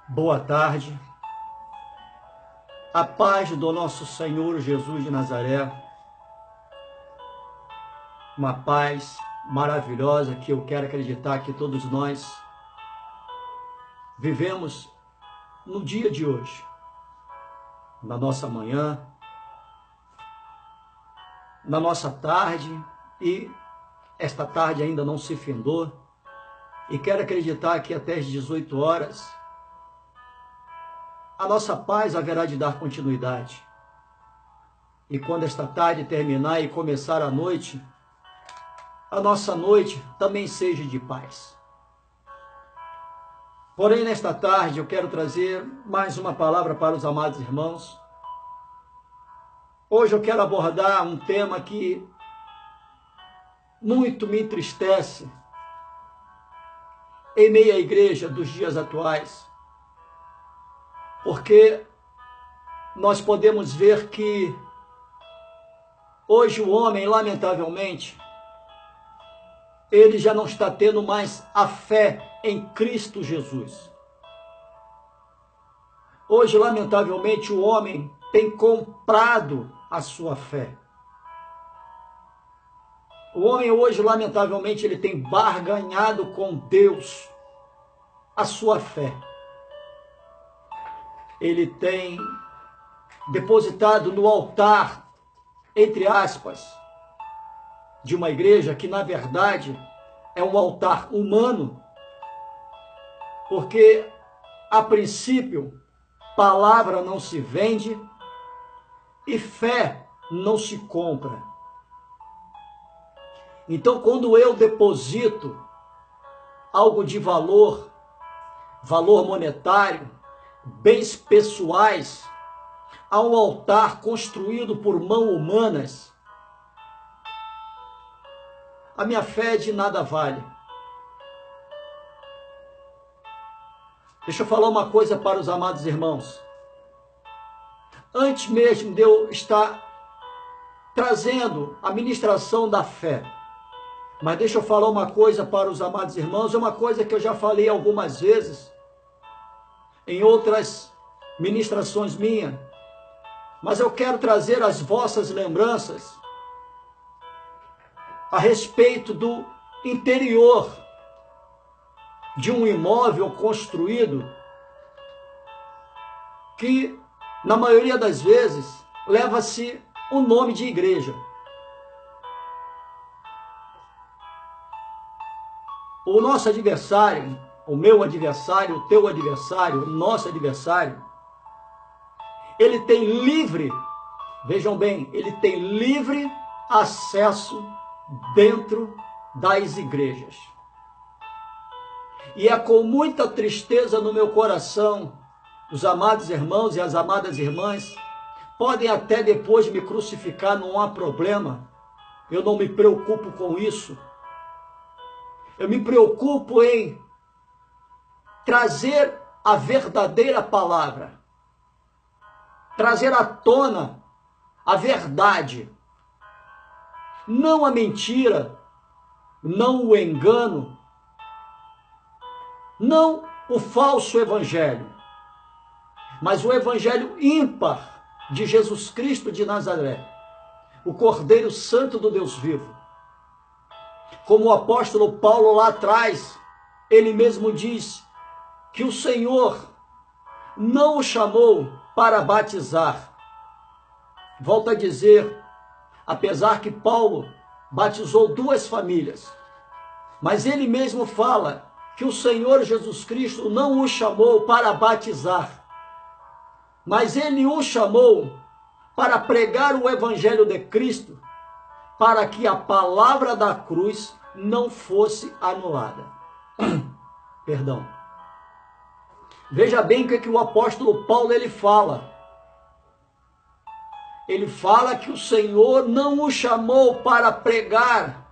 Boa tarde, a paz do nosso Senhor Jesus de Nazaré, uma paz maravilhosa que eu quero acreditar que todos nós vivemos no dia de hoje, na nossa manhã, na nossa tarde, e esta tarde ainda não se findou, e quero acreditar que até as 18 horas a nossa paz haverá de dar continuidade. E quando esta tarde terminar e começar a noite, a nossa noite também seja de paz. Porém, nesta tarde eu quero trazer mais uma palavra para os amados irmãos. Hoje eu quero abordar um tema que muito me entristece em meio à igreja dos dias atuais. Porque nós podemos ver que hoje o homem, lamentavelmente, ele já não está tendo mais a fé em Cristo Jesus. Hoje, lamentavelmente, o homem tem comprado a sua fé. O homem hoje, lamentavelmente, ele tem barganhado com Deus a sua fé. Ele tem depositado no altar, entre aspas, de uma igreja que na verdade é um altar humano, porque a princípio palavra não se vende e fé não se compra. Então, quando eu deposito algo de valor monetário, bens pessoais, a um altar construído por mãos humanas, a minha fé de nada vale. Deixa eu falar uma coisa para os amados irmãos. Antes mesmo de eu estar trazendo a ministração da fé, mas deixa eu falar uma coisa para os amados irmãos, é uma coisa que eu já falei algumas vezes, em outras ministrações minhas, mas eu quero trazer as vossas lembranças a respeito do interior de um imóvel construído que, na maioria das vezes, leva-se o nome de igreja. O nosso adversário, o meu adversário, o teu adversário, o nosso adversário, ele tem livre, vejam bem, ele tem livre acesso dentro das igrejas. E é com muita tristeza no meu coração, os amados irmãos e as amadas irmãs podem até depois me crucificar, não há problema, eu não me preocupo com isso. Eu me preocupo em trazer a verdadeira palavra, trazer à tona a verdade, não a mentira, não o engano, não o falso evangelho, mas o evangelho ímpar de Jesus Cristo de Nazaré, o Cordeiro Santo do Deus vivo. Como o apóstolo Paulo lá atrás, ele mesmo diz que o Senhor não o chamou para batizar. Volto a dizer, apesar que Paulo batizou 2 famílias, mas ele mesmo fala que o Senhor Jesus Cristo não o chamou para batizar, mas ele o chamou para pregar o evangelho de Cristo, para que a palavra da cruz não fosse anulada. Perdão. Veja bem o que o apóstolo Paulo ele fala. Ele fala que o Senhor não o chamou para pregar,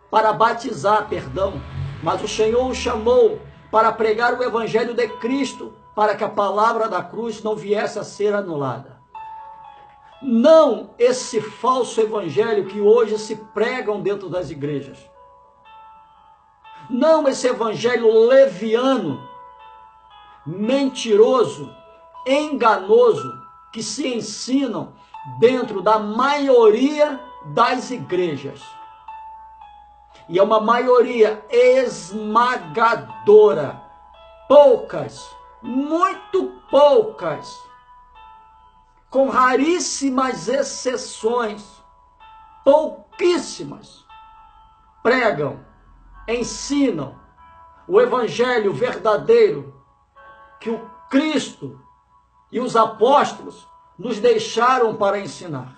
para batizar, perdão, mas o Senhor o chamou para pregar o evangelho de Cristo, para que a palavra da cruz não viesse a ser anulada. Não esse falso evangelho que hoje se pregam dentro das igrejas. Não esse evangelho leviano mentiroso, enganoso, que se ensinam dentro da maioria das igrejas. E é uma maioria esmagadora. Poucas, muito poucas, com raríssimas exceções, pouquíssimas, pregam, ensinam o evangelho verdadeiro que o Cristo e os apóstolos nos deixaram para ensinar.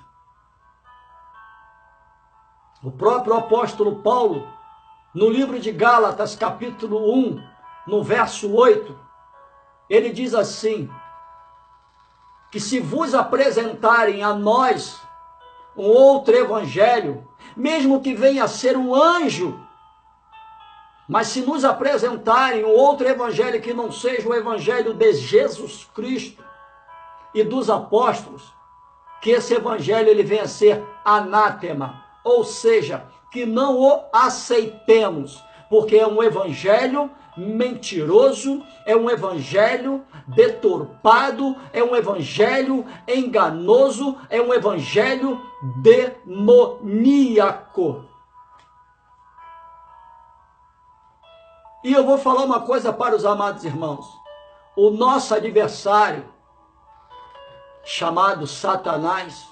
O próprio apóstolo Paulo, no livro de Gálatas, capítulo 1, no verso 8, ele diz assim, que se vos apresentarem a nós um outro evangelho, mesmo que venha a ser um anjo, mas se nos apresentarem um outro evangelho que não seja o evangelho de Jesus Cristo e dos apóstolos, que esse evangelho ele venha a ser anátema, ou seja, que não o aceitemos, porque é um evangelho mentiroso, é um evangelho deturpado, é um evangelho enganoso, é um evangelho demoníaco. E eu vou falar uma coisa para os amados irmãos. O nosso adversário, chamado Satanás,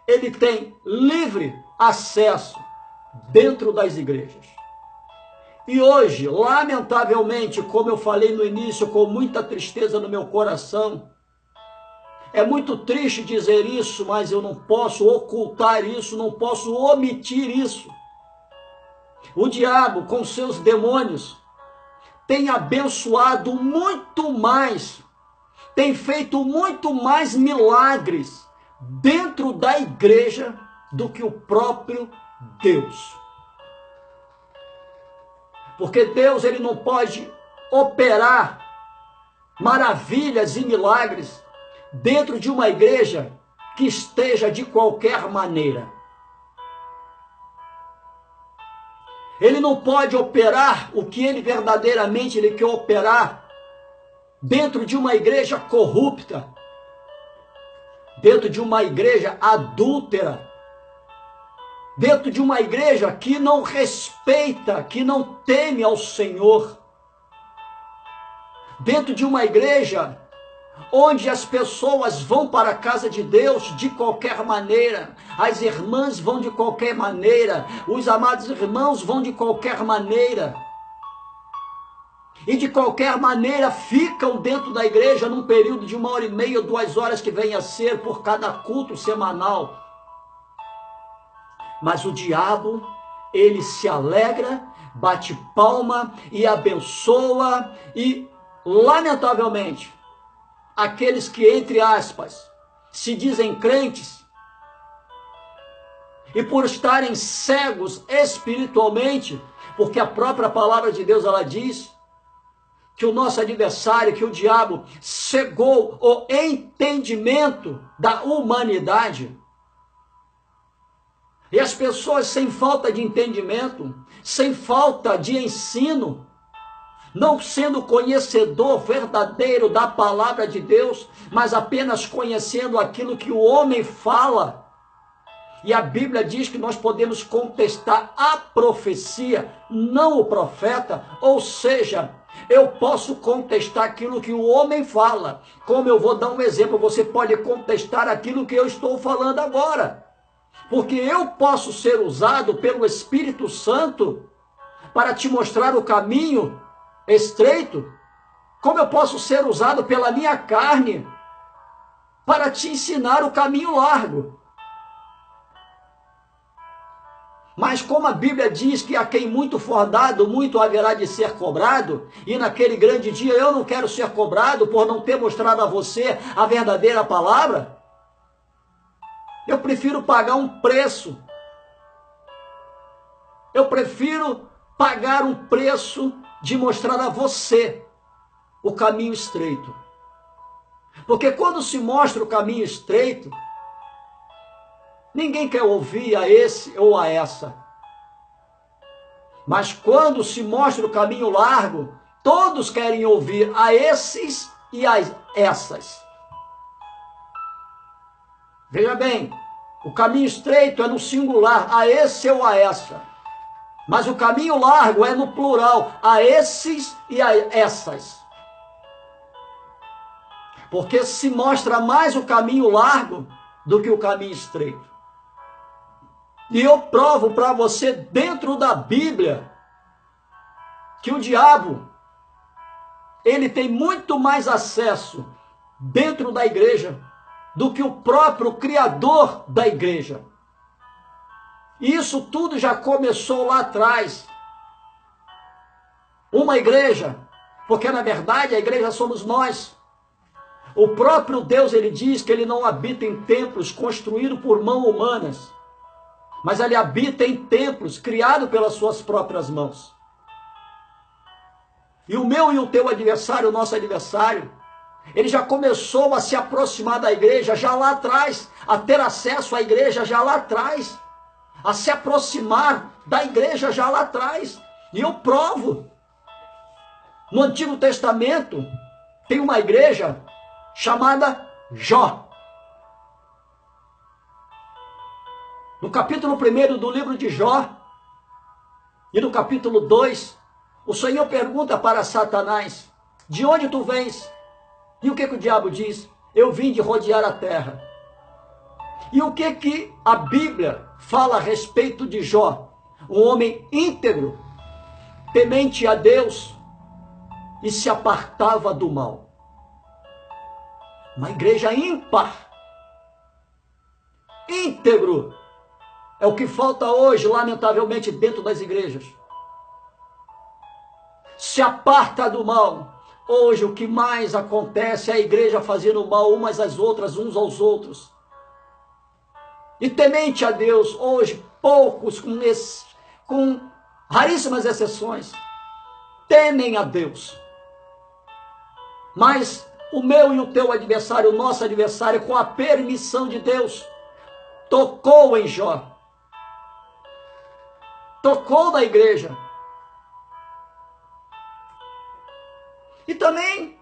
ele tem livre acesso dentro das igrejas. E hoje, lamentavelmente, como eu falei no início, com muita tristeza no meu coração, é muito triste dizer isso, mas eu não posso ocultar isso, não posso omitir isso. O diabo, com seus demônios, tem abençoado muito mais, tem feito muito mais milagres dentro da igreja do que o próprio Deus. Porque Deus ele não pode operar maravilhas e milagres dentro de uma igreja que esteja de qualquer maneira. Ele não pode operar o que ele verdadeiramente ele quer operar dentro de uma igreja corrupta, dentro de uma igreja adúltera, dentro de uma igreja que não respeita, que não teme ao Senhor, dentro de uma igreja onde as pessoas vão para a casa de Deus de qualquer maneira, as irmãs vão de qualquer maneira, os amados irmãos vão de qualquer maneira, e de qualquer maneira ficam dentro da igreja num período de 1h30, 2 horas que venha a ser por cada culto semanal. Mas o diabo, ele se alegra, bate palma e abençoa, e lamentavelmente, aqueles que, entre aspas, se dizem crentes, e por estarem cegos espiritualmente, porque a própria palavra de Deus, ela diz que o nosso adversário, que o diabo, cegou o entendimento da humanidade. E as pessoas sem falta de entendimento, sem falta de ensino, não sendo conhecedor verdadeiro da palavra de Deus, mas apenas conhecendo aquilo que o homem fala. E a Bíblia diz que nós podemos contestar a profecia, não o profeta, ou seja, eu posso contestar aquilo que o homem fala. Como eu vou dar um exemplo, você pode contestar aquilo que eu estou falando agora. Porque eu posso ser usado pelo Espírito Santo para te mostrar o caminho estreito, como eu posso ser usado pela minha carne para te ensinar o caminho largo. Mas como a Bíblia diz que a quem muito for dado, muito haverá de ser cobrado, e naquele grande dia eu não quero ser cobrado por não ter mostrado a você a verdadeira palavra, eu prefiro pagar um preço. Eu prefiro pagar um preço de mostrar a você o caminho estreito. Porque quando se mostra o caminho estreito, ninguém quer ouvir a esse ou a essa. Mas quando se mostra o caminho largo, todos querem ouvir a esses e a essas. Veja bem, o caminho estreito é no singular, a esse ou a essa. Mas o caminho largo é no plural, a esses e a essas. Porque se mostra mais o caminho largo do que o caminho estreito. E eu provo para você dentro da Bíblia que o diabo, ele tem muito mais acesso dentro da igreja do que o próprio Criador da igreja. E isso tudo já começou lá atrás. Uma igreja, porque na verdade a igreja somos nós. O próprio Deus, ele diz que ele não habita em templos construídos por mãos humanas, mas ele habita em templos criados pelas suas próprias mãos. E o meu e o teu adversário, o nosso adversário, ele já começou a se aproximar da igreja já lá atrás, a ter acesso à igreja já lá atrás, a se aproximar da igreja já lá atrás. E eu provo. No Antigo Testamento tem uma igreja chamada Jó. No capítulo 1 do livro de Jó e no capítulo 2, o Senhor pergunta para Satanás: de onde tu vens? E o que o diabo diz? Eu vim de rodear a terra. E o que a Bíblia fala a respeito de Jó? Um homem íntegro, temente a Deus e se apartava do mal. Uma igreja ímpar. Íntegro é o que falta hoje, lamentavelmente, dentro das igrejas. Se aparta do mal. Hoje o que mais acontece é a igreja fazendo mal umas às outras, uns aos outros. E temente a Deus, hoje poucos, com raríssimas exceções, temem a Deus. Mas o meu e o teu adversário, o nosso adversário, com a permissão de Deus, tocou em Jó. Tocou na igreja. E também,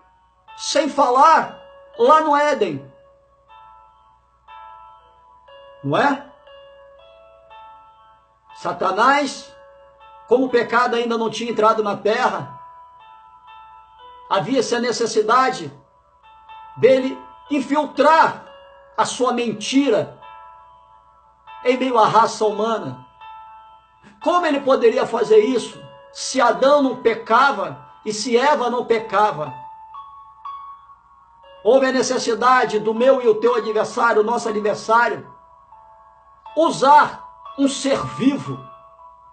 sem falar, lá no Éden. Não é? Satanás, como o pecado ainda não tinha entrado na terra, havia-se a necessidade dele infiltrar a sua mentira em meio à raça humana. Como ele poderia fazer isso se Adão não pecava e se Eva não pecava? Houve a necessidade do meu e o teu adversário, o nosso adversário, usar um ser vivo.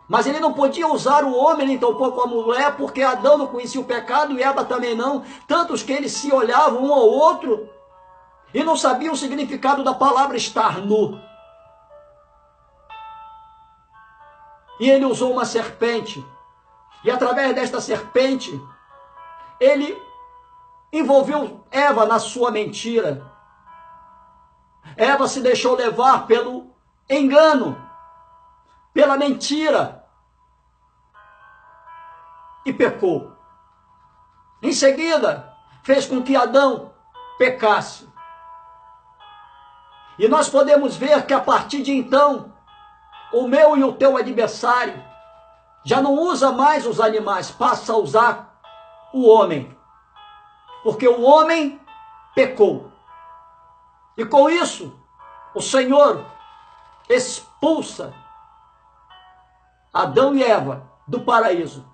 Mas ele não podia usar o homem, nem tampouco a mulher, porque Adão não conhecia o pecado e Eva também não. Tantos que eles se olhavam um ao outro e não sabiam o significado da palavra estar nu. E ele usou uma serpente. E através desta serpente, ele envolveu Eva na sua mentira. Eva se deixou levar pelo engano, pela mentira, e pecou. Em seguida, fez com que Adão pecasse. E nós podemos ver que a partir de então, o meu e o teu adversário já não usa mais os animais, passa a usar o homem. Porque o homem pecou. E com isso, o Senhor expulsa Adão e Eva do paraíso,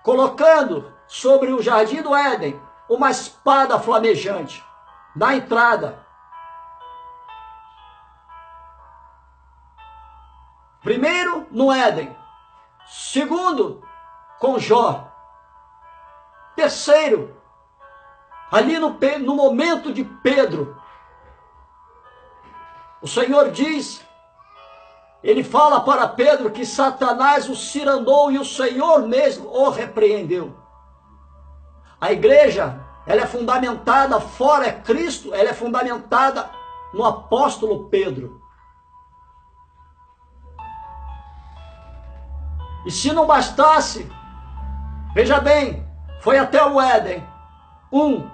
colocando sobre o jardim do Éden uma espada flamejante na entrada. Primeiro, no Éden. Segundo, com Jó. Terceiro, ali no momento de Pedro, o Senhor diz, ele fala para Pedro que Satanás o cirandou e o Senhor mesmo o repreendeu. A igreja, ela é fundamentada, fora Cristo, ela é fundamentada no apóstolo Pedro. E se não bastasse, veja bem, foi até o Éden, um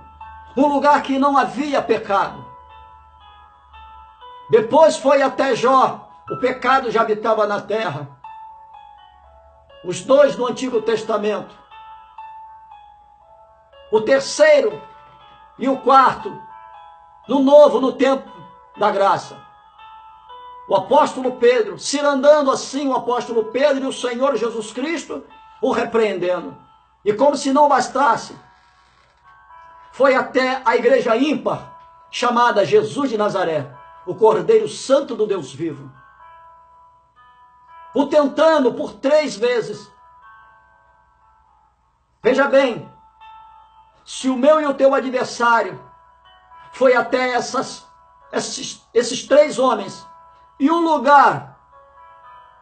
lugar que não havia pecado. Depois foi até Jó, o pecado já habitava na terra. Os dois no Antigo Testamento. O terceiro e o quarto no Novo, no tempo da graça. O apóstolo Pedro, cirandando assim o apóstolo Pedro e o Senhor Jesus Cristo o repreendendo. E como se não bastasse, foi até a igreja ímpar, chamada Jesus de Nazaré, o Cordeiro Santo do Deus vivo. O tentando por 3 vezes. Veja bem, se o meu e o teu adversário foi até esses 3 homens, e um lugar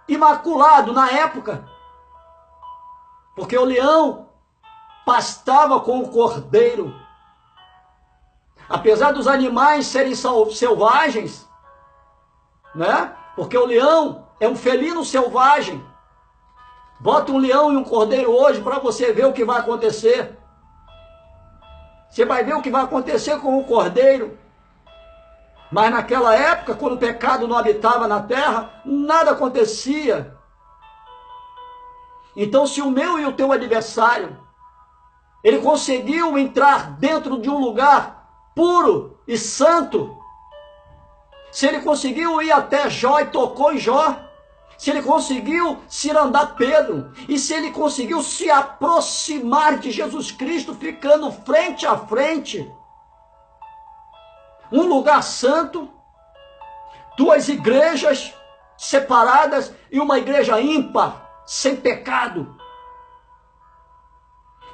imaculado na época, porque o leão pastava com o cordeiro. Apesar dos animais serem selvagens, né? Porque o leão é um felino selvagem. Bota um leão e um cordeiro hoje para você ver o que vai acontecer. Você vai ver o que vai acontecer com o cordeiro. Mas naquela época, quando o pecado não habitava na terra, nada acontecia. Então, se o meu e o teu adversário, ele conseguiu entrar dentro de um lugar puro e santo, se ele conseguiu ir até Jó e tocou em Jó, se ele conseguiu cirandar Pedro, e se ele conseguiu se aproximar de Jesus Cristo, ficando frente a frente, um lugar santo, 2 igrejas separadas e uma igreja ímpar, sem pecado.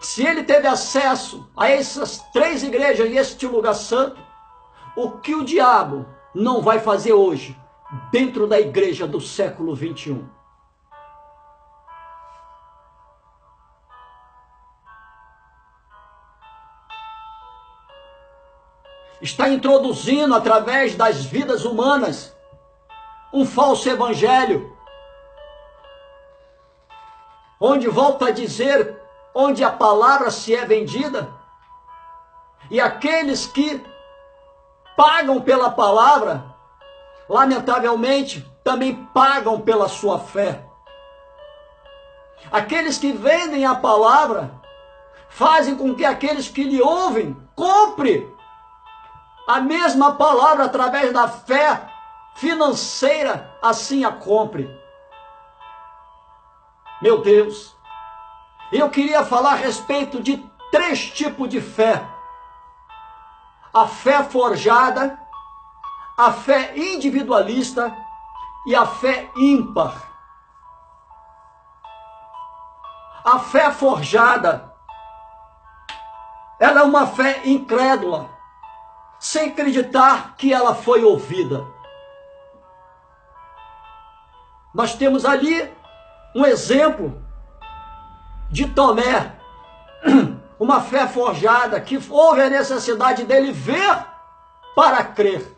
Se ele teve acesso a essas 3 igrejas e este lugar santo, o que o diabo não vai fazer hoje dentro da igreja do século 21? Está introduzindo através das vidas humanas um falso evangelho, onde volta a dizer, onde a palavra se é vendida, e aqueles que pagam pela palavra, lamentavelmente, também pagam pela sua fé. Aqueles que vendem a palavra, fazem com que aqueles que lhe ouvem, compre a mesma palavra através da fé financeira, assim a compre. Meu Deus, eu queria falar a respeito de 3 tipos de fé. A fé forjada, a fé individualista e a fé ímpar. A fé forjada, ela é uma fé incrédula, sem acreditar que ela foi ouvida. Nós temos ali um exemplo de Tomé, uma fé forjada, que houve a necessidade dele ver para crer.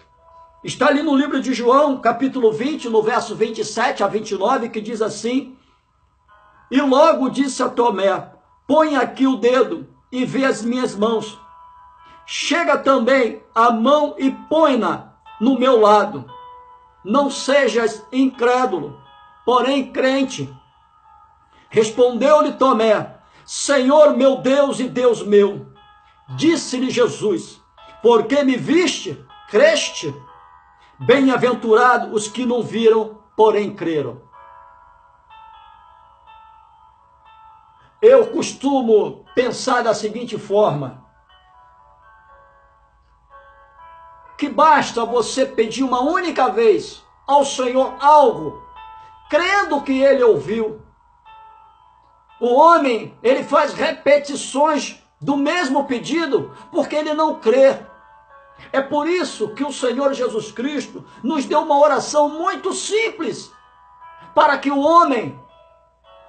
Está ali no livro de João, capítulo 20, no verso 27 a 29, que diz assim: e logo disse a Tomé, põe aqui o dedo e vê as minhas mãos. Chega também a mão e põe-na no meu lado. Não sejas incrédulo, porém crente. Respondeu-lhe Tomé, Senhor meu Deus e Deus meu. Disse-lhe Jesus, porque me viste, creste? Bem-aventurados os que não viram, porém creram. Eu costumo pensar da seguinte forma, que basta você pedir uma única vez ao Senhor algo, crendo que Ele ouviu. O homem, ele faz repetições do mesmo pedido, porque ele não crê. É por isso que o Senhor Jesus Cristo nos deu uma oração muito simples, para que o homem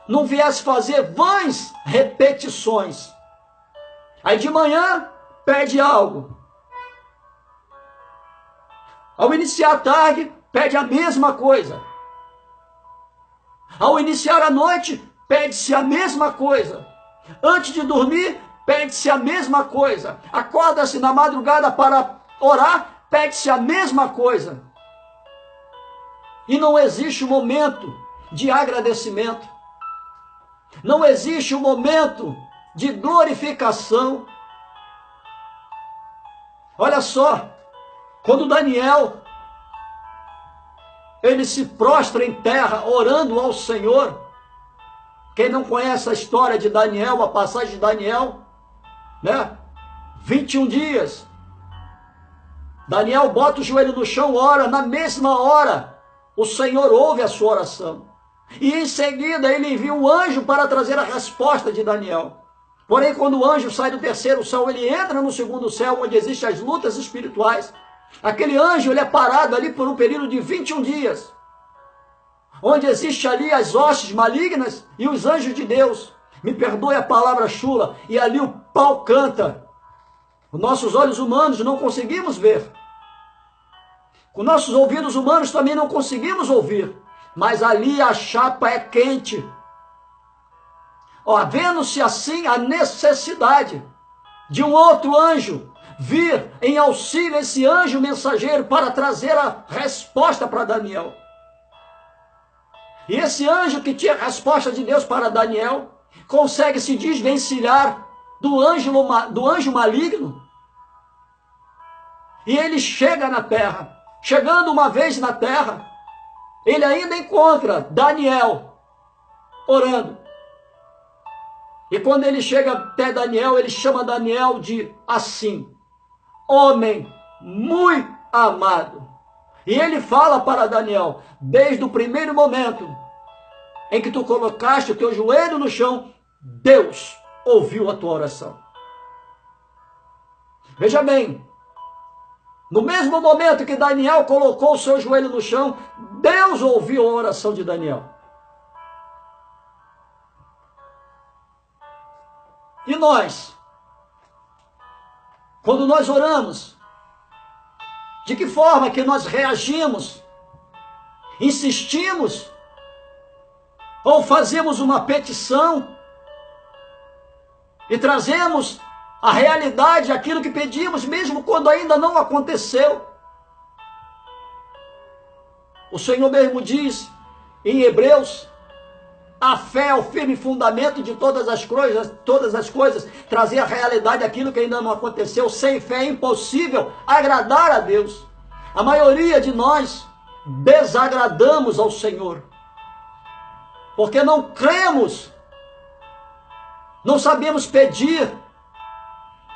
não viesse fazer vãs repetições. Aí de manhã, pede algo. Ao iniciar a tarde, pede a mesma coisa. Ao iniciar a noite, pede-se a mesma coisa. Antes de dormir, pede-se a mesma coisa. Acorda-se na madrugada para orar, pede-se a mesma coisa. E não existe um momento de agradecimento. Não existe um momento de glorificação. Olha só, quando Daniel, ele se prostra em terra orando ao Senhor. Quem não conhece a história de Daniel, a passagem de Daniel, né? 21 dias. Daniel bota o joelho no chão, ora, na mesma hora, o Senhor ouve a sua oração. E em seguida ele envia um anjo para trazer a resposta de Daniel. Porém, quando o anjo sai do terceiro céu, ele entra no segundo céu, onde existem as lutas espirituais. Aquele anjo, ele é parado ali por um período de 21 dias. Onde existe ali as hostes malignas e os anjos de Deus. Me perdoe a palavra chula. E ali o pau canta. Os nossos olhos humanos não conseguimos ver. Com nossos ouvidos humanos também não conseguimos ouvir. Mas ali a chapa é quente. Havendo-se assim a necessidade de um outro anjo vir em auxílio esse anjo mensageiro para trazer a resposta para Daniel. E esse anjo que tinha a resposta de Deus para Daniel consegue se desvencilhar do anjo maligno. E ele chega na terra. Chegando uma vez na terra, ele ainda encontra Daniel orando. E quando ele chega até Daniel, ele chama Daniel de assim, homem muito amado. E ele fala para Daniel, desde o primeiro momento em que tu colocaste o teu joelho no chão, Deus ouviu a tua oração. Veja bem, no mesmo momento que Daniel colocou o seu joelho no chão, Deus ouviu a oração de Daniel. E nós, quando nós oramos, de que forma que nós reagimos? Insistimos? Ou fazemos uma petição e trazemos a realidade, aquilo que pedimos, mesmo quando ainda não aconteceu? O Senhor mesmo diz em Hebreus, a fé é o firme fundamento de todas as coisas, trazer a realidade daquilo que ainda não aconteceu. Sem fé é impossível agradar a Deus. A maioria de nós desagradamos ao Senhor, porque não cremos, não sabemos pedir.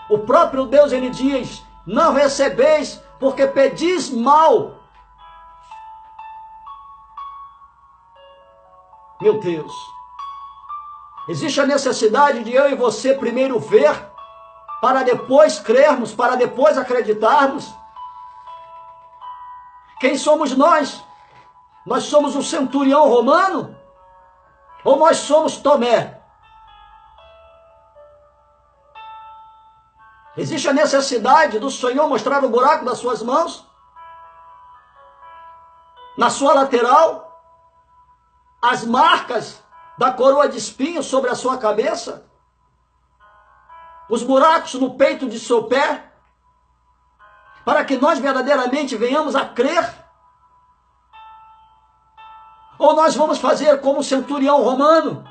O próprio Deus, ele diz, não recebeis porque pedis mal. Meu Deus, existe a necessidade de eu e você primeiro ver, para depois crermos, para depois acreditarmos. Quem somos nós? Nós somos um centurião romano? Ou nós somos Tomé? Existe a necessidade do Senhor mostrar o buraco das suas mãos? Na sua lateral? As marcas da coroa de espinhos sobre a sua cabeça? Os buracos no peito de seu pé? Para que nós verdadeiramente venhamos a crer? Ou nós vamos fazer como o centurião romano,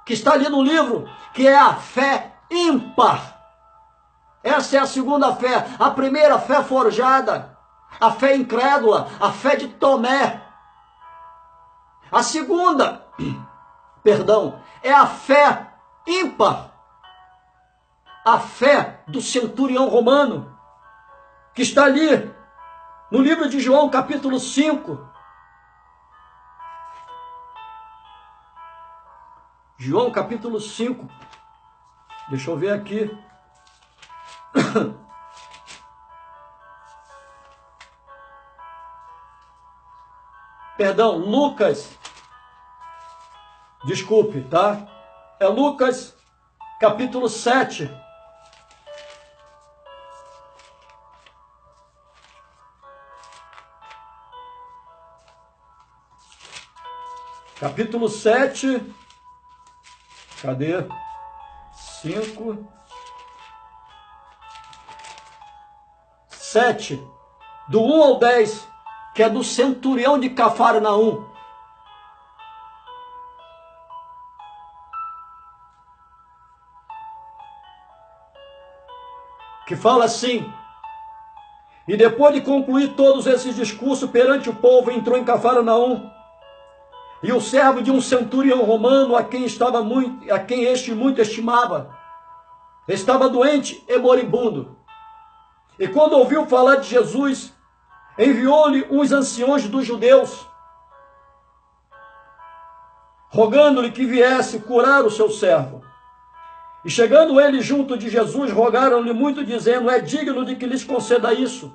que está ali no livro, que é a fé ímpar. Essa é a segunda fé. A primeira fé forjada, a fé incrédula, a fé de Tomé. A segunda, é a fé ímpar. A fé do centurião romano, que está ali no livro de João, capítulo 5. João, capítulo 5. Deixa eu ver aqui. Lucas. Desculpe, tá? É Lucas, capítulo 7. capítulo 7, cadê? 5, 7, do 1 ao 10, que é do centurião de Cafarnaum. Que fala assim: e depois de concluir todos esses discursos perante o povo, entrou em Cafarnaum, e o servo de um centurião romano, a quem este muito estimava, estava doente e moribundo. E quando ouviu falar de Jesus, enviou-lhe uns anciões dos judeus, rogando-lhe que viesse curar o seu servo. E chegando ele junto de Jesus, rogaram-lhe muito, dizendo: é digno de que lhes conceda isso,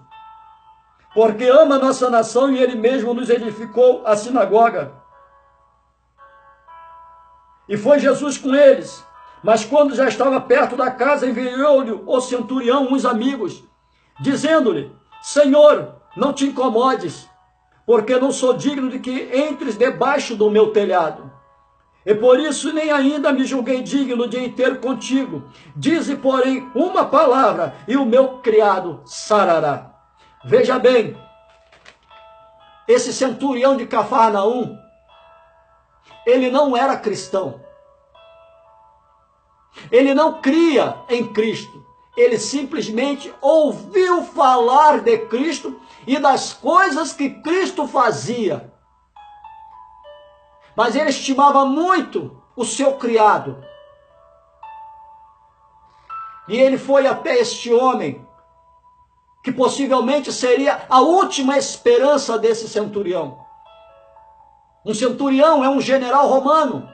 porque ama a nossa nação e ele mesmo nos edificou a sinagoga. E foi Jesus com eles, mas quando já estava perto da casa, enviou-lhe o centurião uns amigos, dizendo-lhe: Senhor, não te incomodes, porque não sou digno de que entres debaixo do meu telhado. E por isso nem ainda me julguei digno de ir ter contigo. Dize, porém, uma palavra, e o meu criado sarará. Veja bem, esse centurião de Cafarnaum, ele não era cristão. Ele não cria em Cristo. Ele simplesmente ouviu falar de Cristo e das coisas que Cristo fazia. Mas ele estimava muito o seu criado. E ele foi até este homem, que possivelmente seria a última esperança desse centurião. Um centurião é um general romano,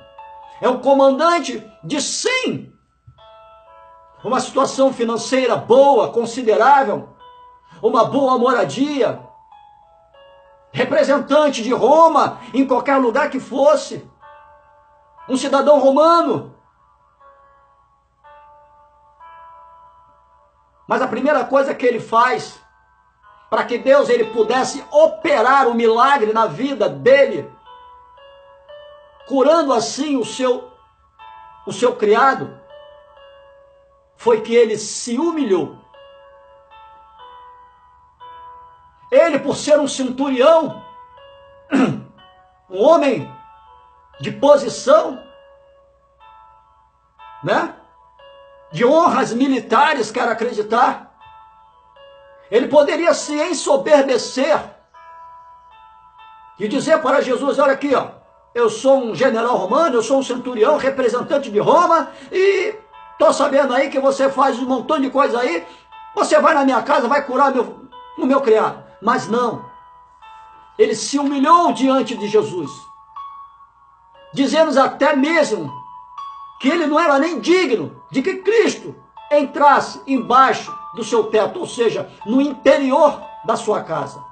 é um comandante de 100. Uma situação financeira boa, considerável, uma boa moradia, representante de Roma em qualquer lugar que fosse, um cidadão romano. Mas a primeira coisa que ele faz, para que Deus ele pudesse operar o milagre na vida dele, curando assim o seu criado, foi que ele se humilhou. Ele, por ser um centurião, um homem de posição, né? De honras militares, quero acreditar, ele poderia se ensoberbecer e dizer para Jesus: olha aqui, ó, eu sou um general romano, eu sou um centurião, representante de Roma, e estou sabendo aí que você faz um montão de coisa aí, você vai na minha casa, vai curar o meu criado. Mas não, ele se humilhou diante de Jesus, dizendo até mesmo que ele não era nem digno de que Cristo entrasse embaixo do seu teto, ou seja, no interior da sua casa.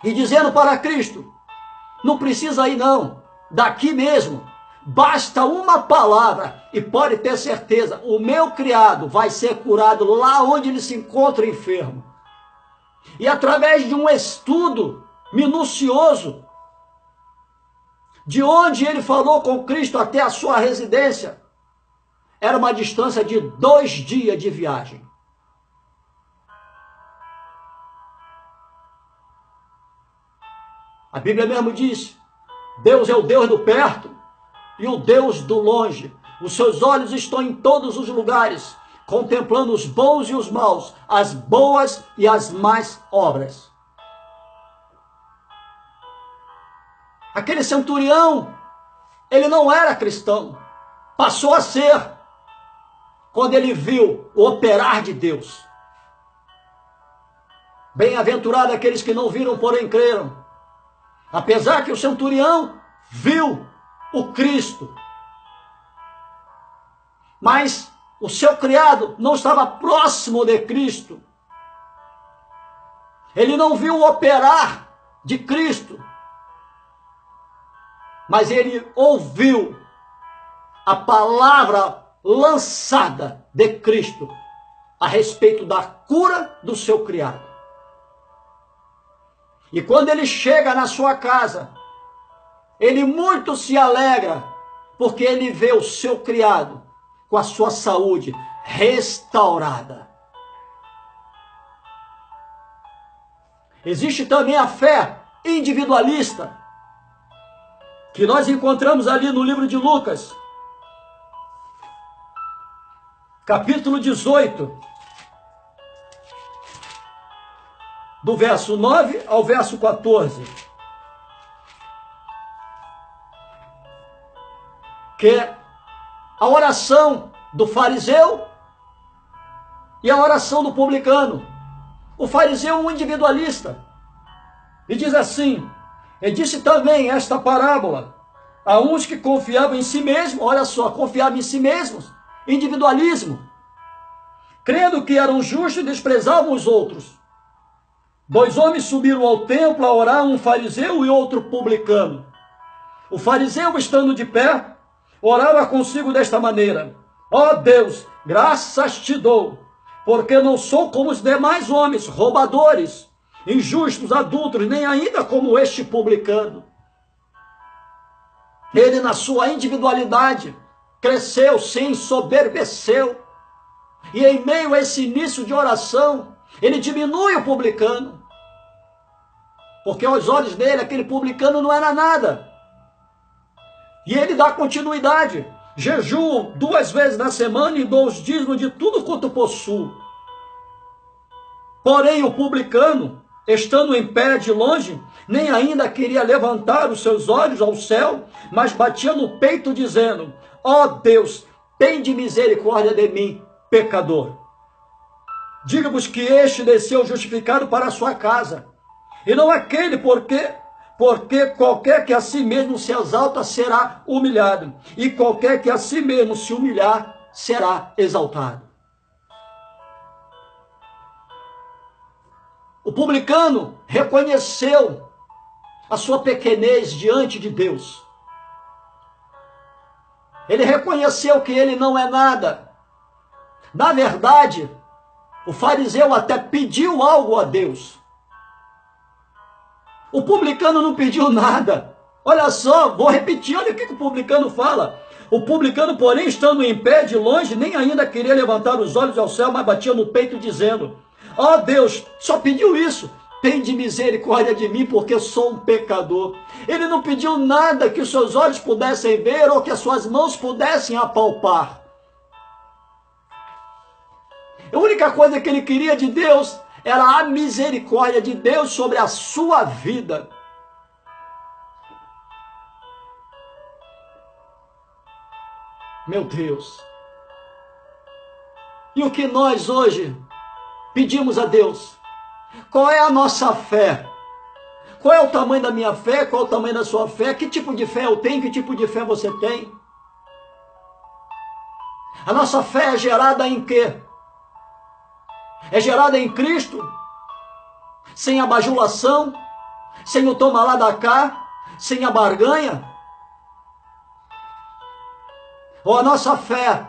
E dizendo para Cristo: não precisa ir não, daqui mesmo, basta uma palavra e pode ter certeza, o meu criado vai ser curado lá onde ele se encontra enfermo. E através de um estudo minucioso, de onde ele falou com Cristo até a sua residência, era uma distância de 2 dias de viagem. A Bíblia mesmo diz: Deus é o Deus do perto e o Deus do longe. Os seus olhos estão em todos os lugares, contemplando os bons e os maus, as boas e as más obras. Aquele centurião, ele não era cristão, passou a ser, quando ele viu o operar de Deus. Bem-aventurado aqueles que não viram, porém creram. Apesar que o centurião viu o Cristo, mas o seu criado não estava próximo de Cristo. Ele não viu o operar de Cristo, mas ele ouviu a palavra lançada de Cristo a respeito da cura do seu criado. E quando ele chega na sua casa, ele muito se alegra, porque ele vê o seu criado com a sua saúde restaurada. Existe também a fé individualista, que nós encontramos ali no livro de Lucas, capítulo 18, do verso 9 ao verso 14. Que é a oração do fariseu e a oração do publicano. O fariseu é um individualista. E diz assim: e disse também esta parábola a uns que confiavam em si mesmos, olha só, confiavam em si mesmos, individualismo, crendo que eram justos e desprezavam os outros. 2 homens subiram ao templo a orar, um fariseu e outro publicano. O fariseu, estando de pé, orava consigo desta maneira: ó Deus, graças te dou, porque não sou como os demais homens, roubadores, injustos, adúlteros, nem ainda como este publicano. Ele, na sua individualidade, cresceu, se ensoberbeceu, e em meio a esse início de oração, ele diminui o publicano, porque aos olhos dele, aquele publicano não era nada. E ele dá continuidade: jejuo 2 vezes na semana e dou os dízimos de tudo quanto possuo. Porém, o publicano, estando em pé de longe, nem ainda queria levantar os seus olhos ao céu, mas batia no peito, dizendo: ó Deus, tende misericórdia de mim, pecador. Diga-vos que este desceu justificado para a sua casa, e não aquele, porque qualquer que a si mesmo se exalta será humilhado, e qualquer que a si mesmo se humilhar será exaltado. O publicano reconheceu a sua pequenez diante de Deus. Ele reconheceu que ele não é nada. Na verdade, o fariseu até pediu algo a Deus. O publicano não pediu nada. Olha só, vou repetir, olha o que o publicano fala. O publicano, porém, estando em pé de longe, nem ainda queria levantar os olhos ao céu, mas batia no peito, dizendo: ó Deus, só pediu isso: tende misericórdia de mim, porque eu sou um pecador. Ele não pediu nada que os seus olhos pudessem ver ou que as suas mãos pudessem apalpar. A única coisa que ele queria de Deus era a misericórdia de Deus sobre a sua vida. Meu Deus. E o que nós hoje pedimos a Deus? Qual é a nossa fé? Qual é o tamanho da minha fé? Qual é o tamanho da sua fé? Que tipo de fé eu tenho? Que tipo de fé você tem? A nossa fé é gerada em quê? É gerada em Cristo, sem a bajulação, sem o toma lá da cá, sem a barganha? Ou a nossa fé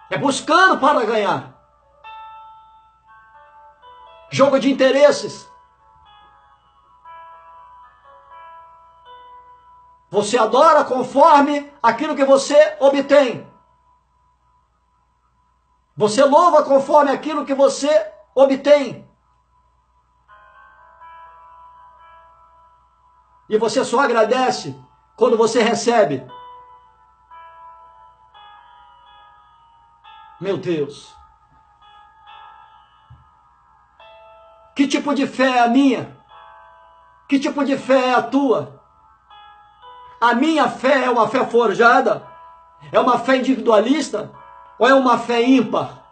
é buscando para ganhar? Jogo de interesses. Você adora conforme aquilo que você obtém. Você louva conforme aquilo que você obtém. E você só agradece quando você recebe. Meu Deus. Que tipo de fé é a minha? Que tipo de fé é a tua? A minha fé é uma fé forjada? É uma fé individualista? Ou é uma fé ímpar?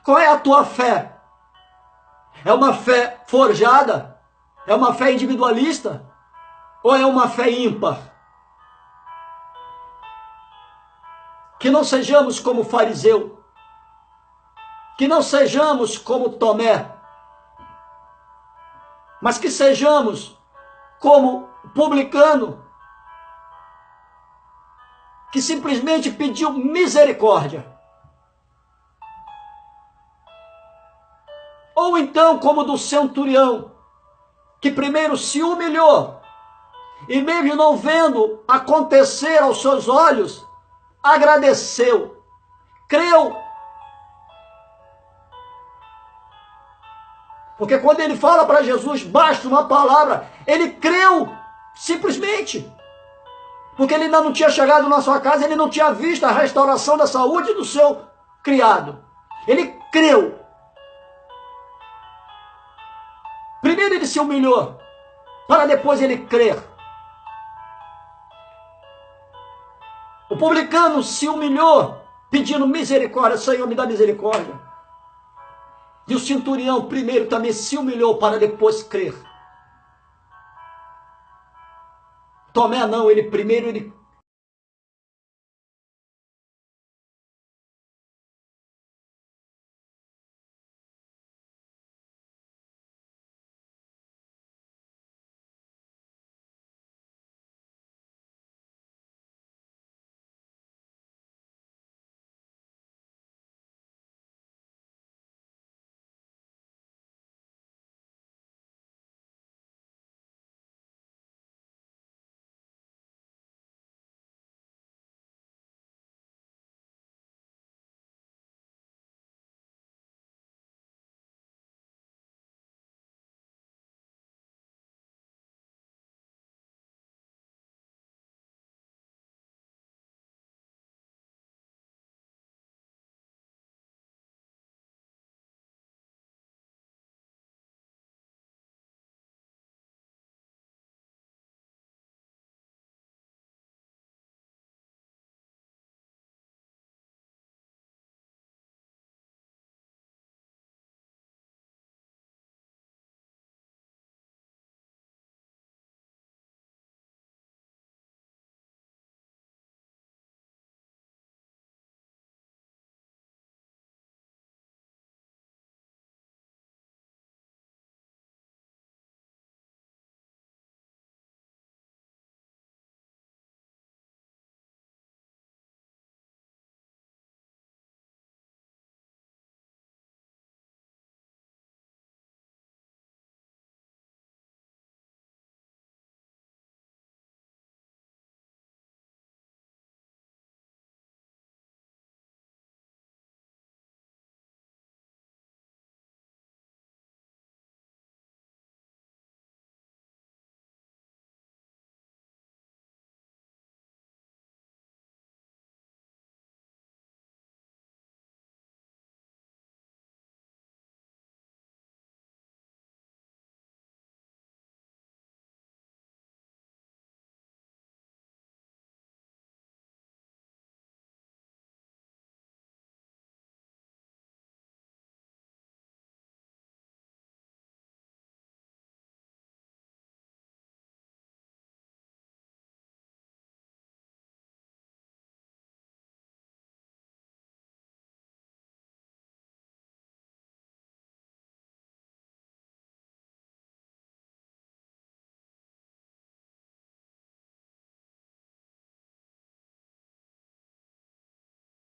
Qual é a tua fé? É uma fé forjada? É uma fé individualista? Ou é uma fé ímpar? Que não sejamos como o fariseu. Que não sejamos como Tomé. Mas que sejamos como o publicano, que simplesmente pediu misericórdia. Ou então como do centurião, que primeiro se humilhou e mesmo não vendo acontecer aos seus olhos, agradeceu, creu. Porque quando ele fala para Jesus, basta uma palavra, ele creu, simplesmente. Porque ele ainda não tinha chegado na sua casa, ele não tinha visto a restauração da saúde do seu criado. Ele creu. Primeiro ele se humilhou, para depois ele crer. O publicano se humilhou, pedindo misericórdia. Senhor, me dá misericórdia. E o centurião primeiro também se humilhou para depois crer. Tomé não, ele primeiro